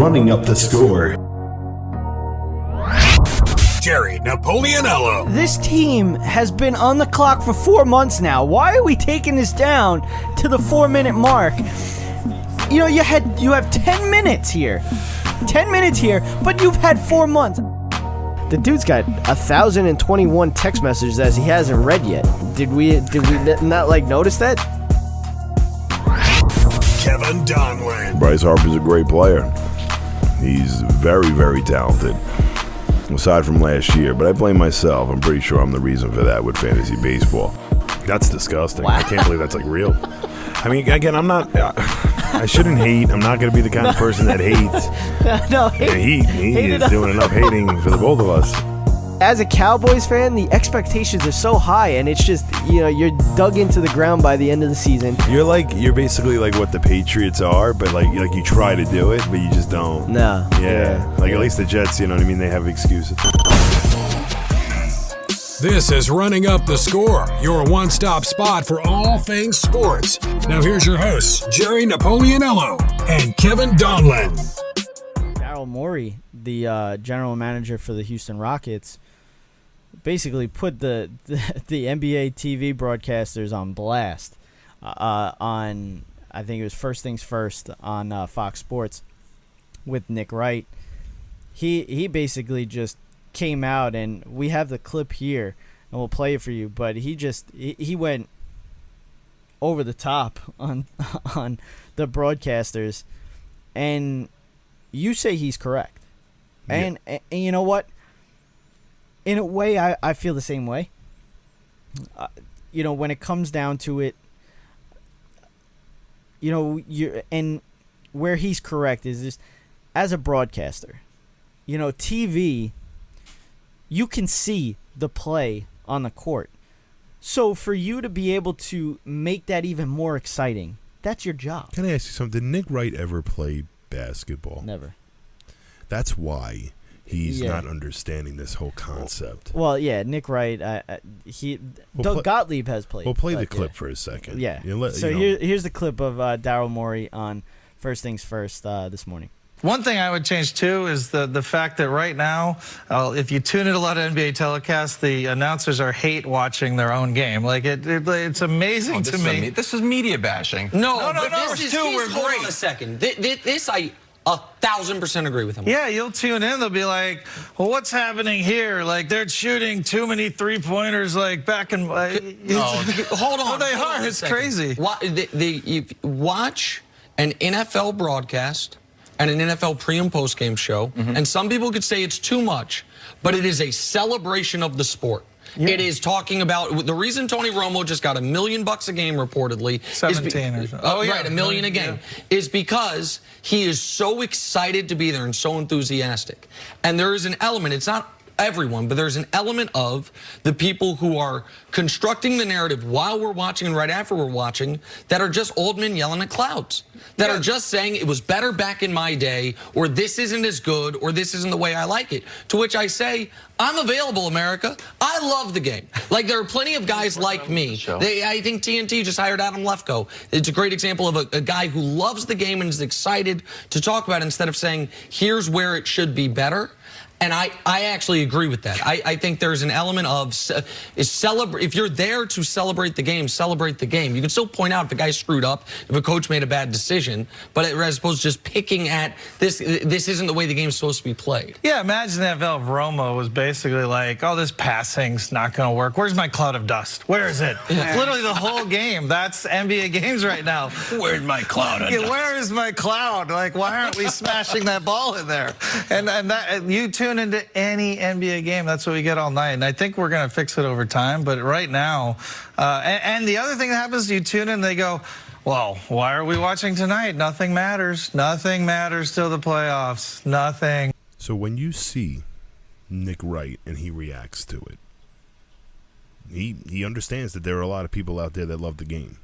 running up the score. Jerry Napoleonello. This team has been on the clock for 4 months now. Why are we taking this down to the 4-minute mark? You know, you have 10 minutes here. 10 minutes here, but you've had 4 months. The dude's got 1,021 text messages that he hasn't read yet. Did we not notice that? Kevin Donlin. Bryce Harper's a great player. He's very, very talented. Aside from last year, but I blame myself. I'm pretty sure I'm the reason for that with fantasy baseball. That's disgusting. Wow. I can't believe that's real. I mean, again, I'm not. I shouldn't hate. I'm not going to be the kind of person that hates. No, He is doing enough hating for the both of us. As a Cowboys fan, the expectations are so high, and it's just, you're dug into the ground by the end of the season. You're basically like what the Patriots are, but like you try to do it, but you just don't. No. Yeah. At least the Jets, you know what I mean? They have excuses. This is Running Up the Score, your one-stop spot for all things sports. Now here's your hosts, Jerry Napoleonello and Kevin Donlin. Daryl Morey, the general manager for the Houston Rockets, basically put the NBA TV broadcasters on blast on, I think it was First Things First on Fox Sports with Nick Wright. He basically just came out, and we have the clip here, and we'll play it for you, but he went over the top on the broadcasters, and you say he's correct. And you know what? In a way, I feel the same way. When it comes down to it, and where he's correct is just, as a broadcaster, TV, you can see the play on the court. So for you to be able to make that even more exciting, that's your job. Can I ask you something? Did Nick Wright ever play basketball? Never. That's why he's not understanding this whole concept. Well, yeah, Nick Wright. Doug Gottlieb has played. We'll play the clip for a second. Yeah. Here's the clip of Daryl Morey on First Things First this morning. One thing I would change, too, is the fact that right now, if you tune in a lot of NBA telecasts, the announcers hate watching their own game. It's amazing to me. This is media bashing. No, Hold on a second. This I 1,000% agree with him. Yeah, you'll tune in. They'll be like, well, what's happening here? They're shooting too many three-pointers, back and... Hold on. They are. It's crazy. You watch an NFL broadcast and an NFL pre- and post-game show, and some people could say it's too much, but it is a celebration of the sport. Yeah. It is talking about the reason Tony Romo just got $1 million a game reportedly. 17 or something. Right, $1 million a game is because he is so excited to be there and so enthusiastic. And there is an element. It's not everyone, but there's an element of the people who are constructing the narrative while we're watching and right after we're watching that are just old men yelling at clouds. That are just saying it was better back in my day, or this isn't as good, or this isn't the way I like it. To which I say, I'm available, America. I love the game. There are plenty of guys like me. I think TNT just hired Adam Lefkoe. It's a great example of a guy who loves the game and is excited to talk about it instead of saying, here's where it should be better. And I actually agree with that. I think there's an element of if you're there to celebrate the game, celebrate the game. You can still point out if a guy screwed up, if a coach made a bad decision, but as opposed to just picking at this isn't the way the game's supposed to be played. Yeah, imagine that if Romo was basically like, oh, this passing's not going to work. Where's my cloud of dust? Where is it? Yeah. Literally the whole game. That's NBA games right now. Where's my cloud of dust? Where is my cloud? Why aren't we smashing that ball in there? And that you tune into any NBA game, that's what we get all night. And I think we're going to fix it over time. But right now, and the other thing that happens, you tune in, they go, well, why are we watching tonight? Nothing matters. Nothing matters till the playoffs. Nothing. So when you see Nick Wright and he reacts to it, he understands that there are a lot of people out there that love the game.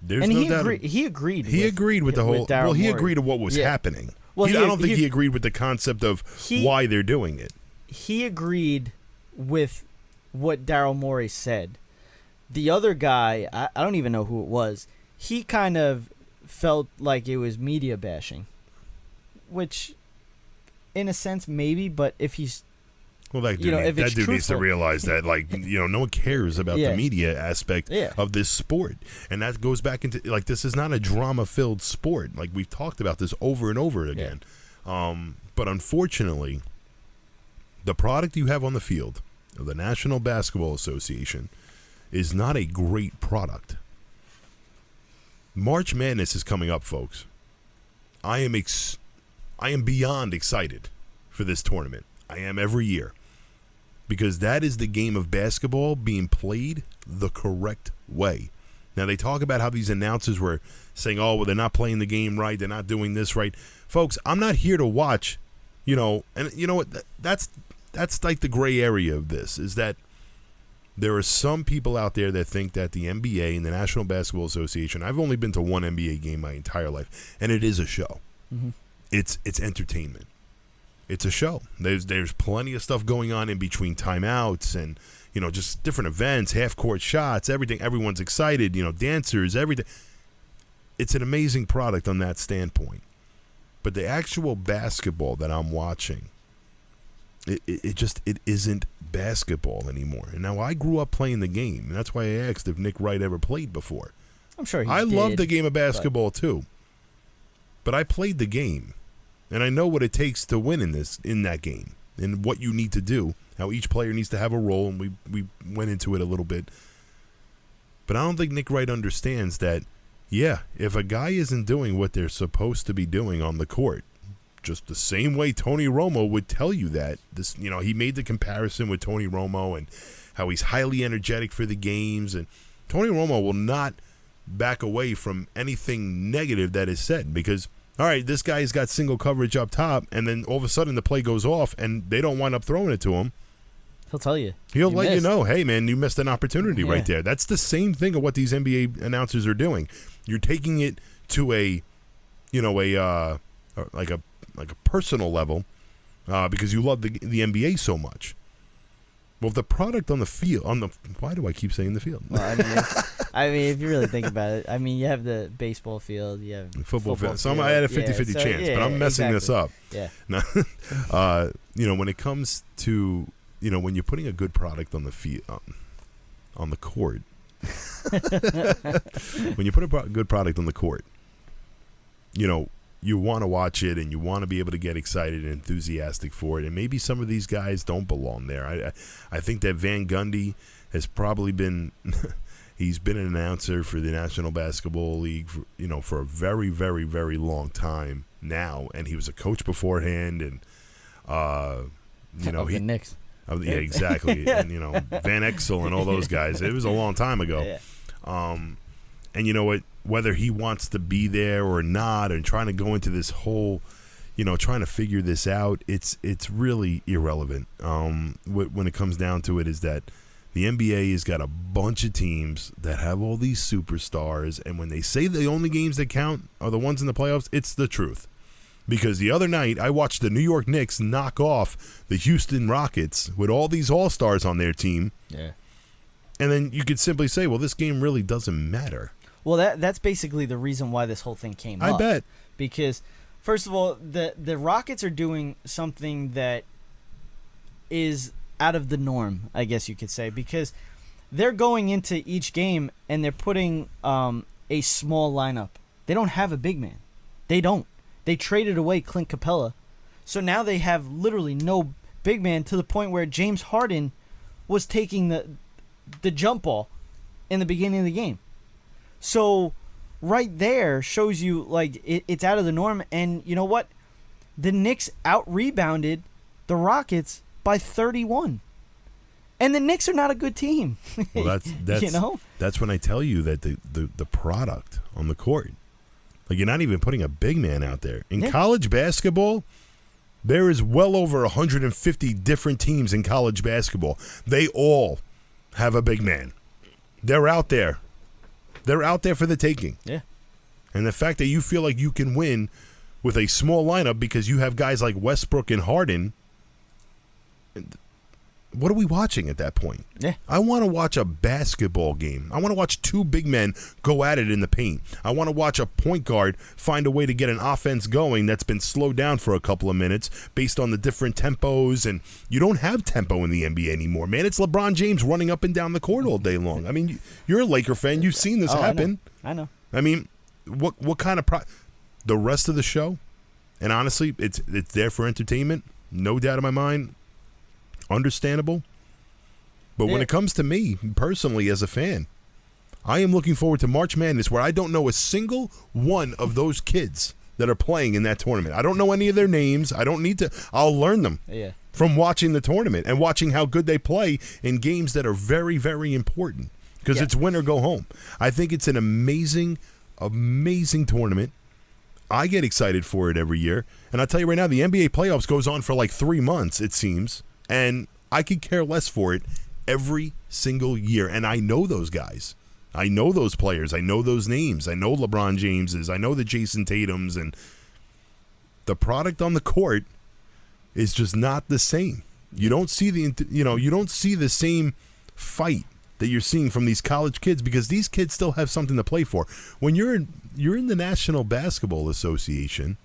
There's and no he doubt. He agreed. He agreed with the whole. Well, he agreed to what was happening. Well, I don't think he agreed with the concept of why they're doing it. He agreed with what Daryl Morey said. The other guy, I don't even know who it was, he kind of felt like it was media bashing. which, in a sense, maybe. But if he's Well, that dude, you know, if that it's dude needs to truthful. realize that, like, you know, no one cares about Yeah. the media aspect Yeah. of this sport. And that goes back into, like, this is not a drama-filled sport. Like, we've talked about this over and over again. But unfortunately, the product you have on the field of the National Basketball Association is not a great product. March Madness is coming up, folks. I am beyond excited for this tournament. I am every year. Because that is the game of basketball being played the correct way. Now, they talk about how these announcers were saying, oh, well, they're not playing the game right, they're not doing this right. Folks, I'm not here to watch, you know, and you know what, that's like the gray area of this, is that there are some people out there that think that the NBA and the National Basketball Association, I've only been to one NBA game my entire life, and it is a show. Mm-hmm. It's entertainment. It's a show. There's plenty of stuff going on in between timeouts and, you know, just different events, half-court shots, everything. Everyone's excited, you know, dancers, everything. It's an amazing product on that standpoint. But the actual basketball that I'm watching, it isn't basketball anymore. And now I grew up playing the game, and that's why I asked if Nick Wright ever played before. I'm sure I love the game of basketball too. But I played the game. And I know what it takes to win in that game, and what you need to do, how each player needs to have a role, and we went into it a little bit. But I don't think Nick Wright understands that, yeah, if a guy isn't doing what they're supposed to be doing on the court, just the same way Tony Romo would tell you that, this, you know, he made the comparison with Tony Romo and how he's highly energetic for the games, and Tony Romo will not back away from anything negative that is said, because all right, this guy's got single coverage up top, and then all of a sudden the play goes off, and they don't wind up throwing it to him. He'll tell you. He'll let you missed. know, hey, man, you missed an opportunity right there. That's the same thing of what these NBA announcers are doing. You're taking it to a, you know, like a personal level because you love the NBA so much. Well, the product on the field, why do I keep saying the field? Well, I mean, if you really think about it, I mean, you have the baseball field, you have football field. So field. I had a 50-50 chance, but I'm messing this up. Yeah. You know, when it comes to, you know, when you're putting a good product on the field, on the court, when you put a good product on the court, you know, you want to watch it and you want to be able to get excited and enthusiastic for it. And maybe some of these guys don't belong there. I think that Van Gundy has probably been he's been an announcer for the National Basketball League for a very, very, very long time now, and he was a coach beforehand, and the Knicks. Yeah, exactly. And you know, Van Exel and all those guys. It was a long time ago. Yeah. And you know what? Whether he wants to be there or not, and trying to go into this whole, you know, trying to figure this out, it's really irrelevant. When it comes down to it, is that the NBA has got a bunch of teams that have all these superstars, and when they say the only games that count are the ones in the playoffs, it's the truth. Because the other night, I watched the New York Knicks knock off the Houston Rockets with all these all-stars on their team. Yeah. And then you could simply say, well, this game really doesn't matter. Well, that's basically the reason why this whole thing came up. I bet. Because, first of all, the Rockets are doing something that is out of the norm, I guess you could say, because they're going into each game and they're putting a small lineup. They don't have a big man. They don't. They traded away Clint Capella. So now they have literally no big man, to the point where James Harden was taking the jump ball in the beginning of the game. So right there shows you, like, it's out of the norm. And you know what? The Knicks out-rebounded the Rockets by 31. And the Knicks are not a good team. Well, that's you know? That's when I tell you that the product on the court, like, you're not even putting a big man out there. In college basketball, there is well over 150 different teams in college basketball. They all have a big man. They're out there. They're out there for the taking. Yeah. And the fact that you feel like you can win with a small lineup because you have guys like Westbrook and Harden, what are we watching at that point? Yeah. I want to watch a basketball game. I want to watch two big men go at it in the paint. I want to watch a point guard find a way to get an offense going that's been slowed down for a couple of minutes based on the different tempos. And you don't have tempo in the NBA anymore, man. It's LeBron James running up and down the court all day long. I mean, you're a Laker fan. You've seen this happen. I know. I mean, what kind of the rest of the show? And honestly, it's there for entertainment. No doubt in my mind. Understandable. But when it comes to me personally as a fan, I am looking forward to March Madness, where I don't know a single one of those kids that are playing in that tournament. I don't know any of their names. I don't need to. I'll learn them from watching the tournament and watching how good they play in games that are very, very important, because it's win or go home. I think it's an amazing, amazing tournament. I get excited for it every year. And I'll tell you right now, the NBA playoffs goes on for like 3 months, it seems. And I could care less for it every single year. And I know those guys. I know those players. I know those names. I know LeBron Jameses. I know the Jason Tatums. And the product on the court is just not the same. You don't see you don't see the same fight that you're seeing from these college kids, because these kids still have something to play for. When you're in the National Basketball Association,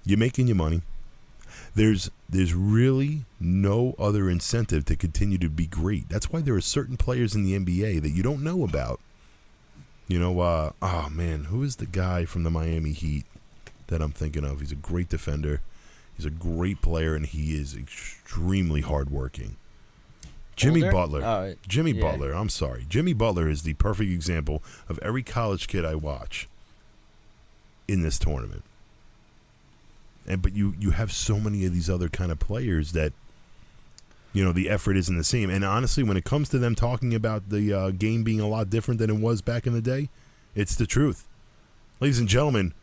you're making your money. There's really no other incentive to continue to be great. That's why there are certain players in the NBA that you don't know about. You know, oh man, who is the guy from the Miami Heat that I'm thinking of? He's a great defender. He's a great player, and he is extremely hardworking. Jimmy Butler. Butler. I'm sorry. Jimmy Butler is the perfect example of every college kid I watch in this tournament. But you have so many of these other kind of players that, the effort isn't the same. And honestly, when it comes to them talking about the game being a lot different than it was back in the day, it's the truth. Ladies and gentlemen,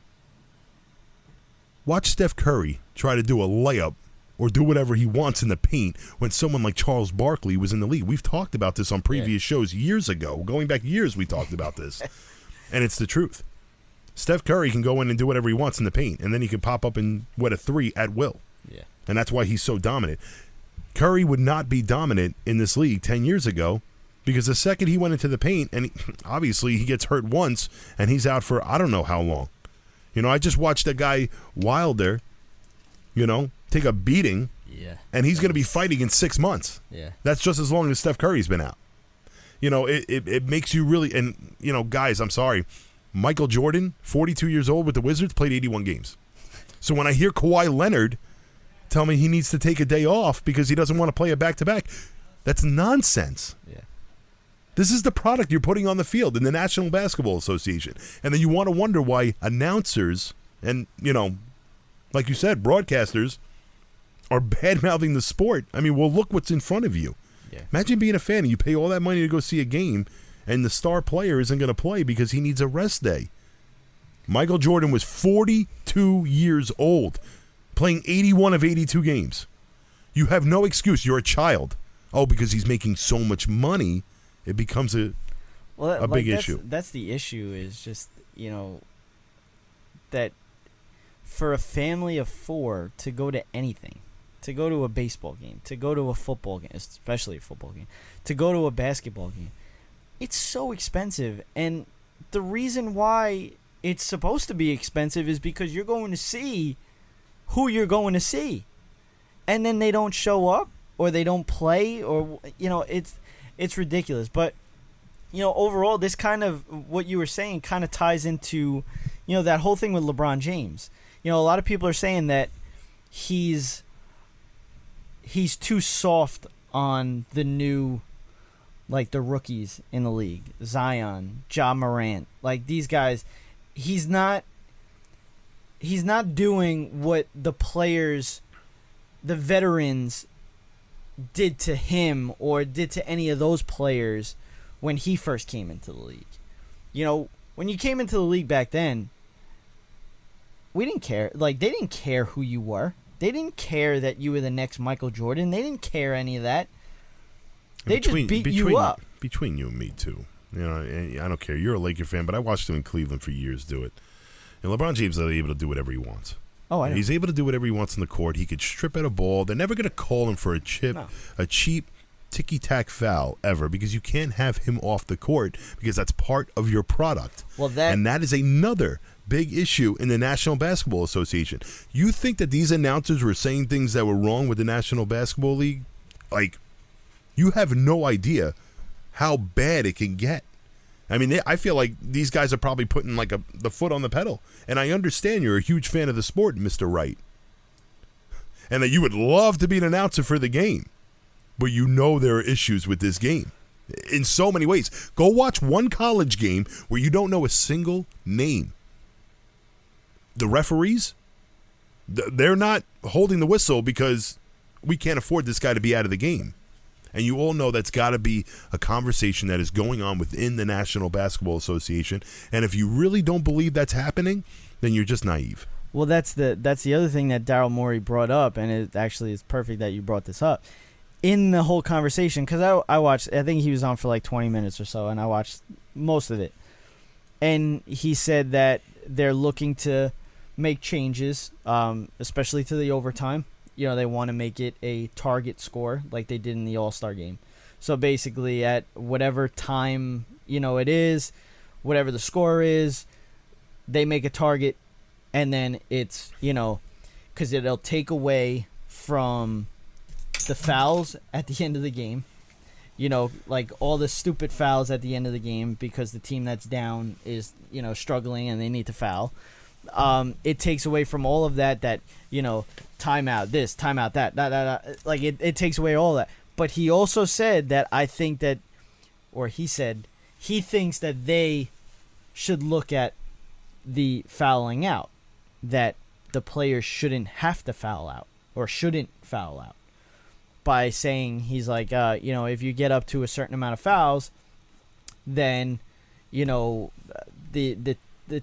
watch Steph Curry try to do a layup or do whatever he wants in the paint when someone like Charles Barkley was in the league. We've talked about this on previous shows years ago. Going back years, we talked about this. And it's the truth. Steph Curry can go in and do whatever he wants in the paint, and then he can pop up and wet a 3 at will. Yeah. And that's why he's so dominant. Curry would not be dominant in this league 10 years ago, because the second he went into the paint, and obviously he gets hurt once, and he's out for I don't know how long. I just watched a guy, Wilder, take a beating, and he's going to be fighting in 6 months. Yeah. That's just as long as Steph Curry's been out. It makes you really, and, guys, I'm sorry, Michael Jordan, 42 years old with the Wizards, played 81 games. So when I hear Kawhi Leonard tell me he needs to take a day off because he doesn't want to play a back-to-back, that's nonsense. Yeah. This is the product you're putting on the field in the National Basketball Association. And then you want to wonder why announcers and, like you said, broadcasters are bad-mouthing the sport. I mean, well, look what's in front of you. Yeah. Imagine being a fan and you pay all that money to go see a game, and the star player isn't going to play because he needs a rest day. Michael Jordan was 42 years old, playing 81 of 82 games. You have no excuse. You're a child. Oh, because he's making so much money, it becomes a big issue. That's the issue, is just, that for a family of 4 to go to anything, to go to a baseball game, to go to a football game, especially a football game, to go to a basketball game, it's so expensive. And the reason why it's supposed to be expensive is because you're going to see who you're going to see. And then they don't show up, or they don't play, or, it's ridiculous. But, overall, this kind of, what you were saying kind of ties into, that whole thing with LeBron James. A lot of people are saying that he's too soft on the new, like, the rookies in the league, Zion, Ja Morant, like these guys. He's not doing what the players, the veterans, did to him or did to any of those players when he first came into the league. When you came into the league back then, we didn't care. Like, they didn't care who you were. They didn't care that you were the next Michael Jordan. They didn't care any of that. They just beat you up. Between you and me, too. I don't care. You're a Laker fan, but I watched him in Cleveland for years do it. And LeBron James is able to do whatever he wants. Oh, I know. He's able to do whatever he wants on the court. He could strip at a ball. They're never going to call him for a cheap ticky-tack foul ever, because you can't have him off the court, because that's part of your product. And that is another big issue in the National Basketball Association. You think that these announcers were saying things that were wrong with the National Basketball League? Like, you have no idea how bad it can get. I mean, I feel like these guys are probably putting like the foot on the pedal. And I understand you're a huge fan of the sport, Mr. Wright, and that you would love to be an announcer for the game. But you know there are issues with this game in so many ways. Go watch one college game where you don't know a single name. The referees, they're not holding the whistle because we can't afford this guy to be out of the game. And you all know that's got to be a conversation that is going on within the National Basketball Association. And if you really don't believe that's happening, then you're just naive. Well, that's the other thing that Daryl Morey brought up, and it actually is perfect that you brought this up. In the whole conversation, because I watched, I think he was on for like 20 minutes or so, and I watched most of it. And he said that they're looking to make changes, especially to the overtime. You know, they want to make it a target score like they did in the All-Star game. So basically at whatever time, it is, whatever the score is, they make a target, and then it's, because it'll take away from the fouls at the end of the game, like all the stupid fouls at the end of the game because the team that's down is, struggling and they need to foul. It takes away from all of that, timeout this, timeout that, like it takes away all that. But he also said that he thinks that they should look at the fouling out, that the players shouldn't have to foul out or shouldn't foul out, by saying, he's like, if you get up to a certain amount of fouls, then, the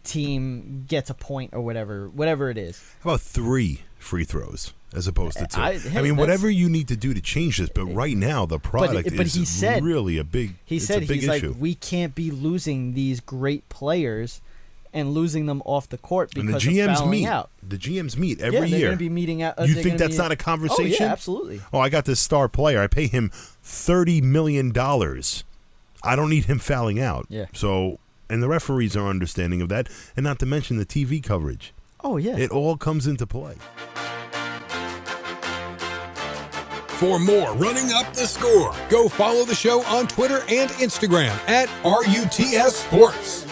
team gets a point or whatever it is. How about 3 free throws as opposed to 2? I mean, whatever you need to do to change this, but right now the product is really a big issue. He said, like, we can't be losing these great players and losing them off the court because of fouling out. The GMs meet every year. They're going to be meeting out. You think that's not a conversation? Oh, yeah, absolutely. Oh, I got this star player. I pay him $30 million. I don't need him fouling out. Yeah. So, and the referees are understanding of that, and not to mention the TV coverage. Oh, yeah. It all comes into play. For more Running Up the Score, go follow the show on Twitter and Instagram at RUTS Sports.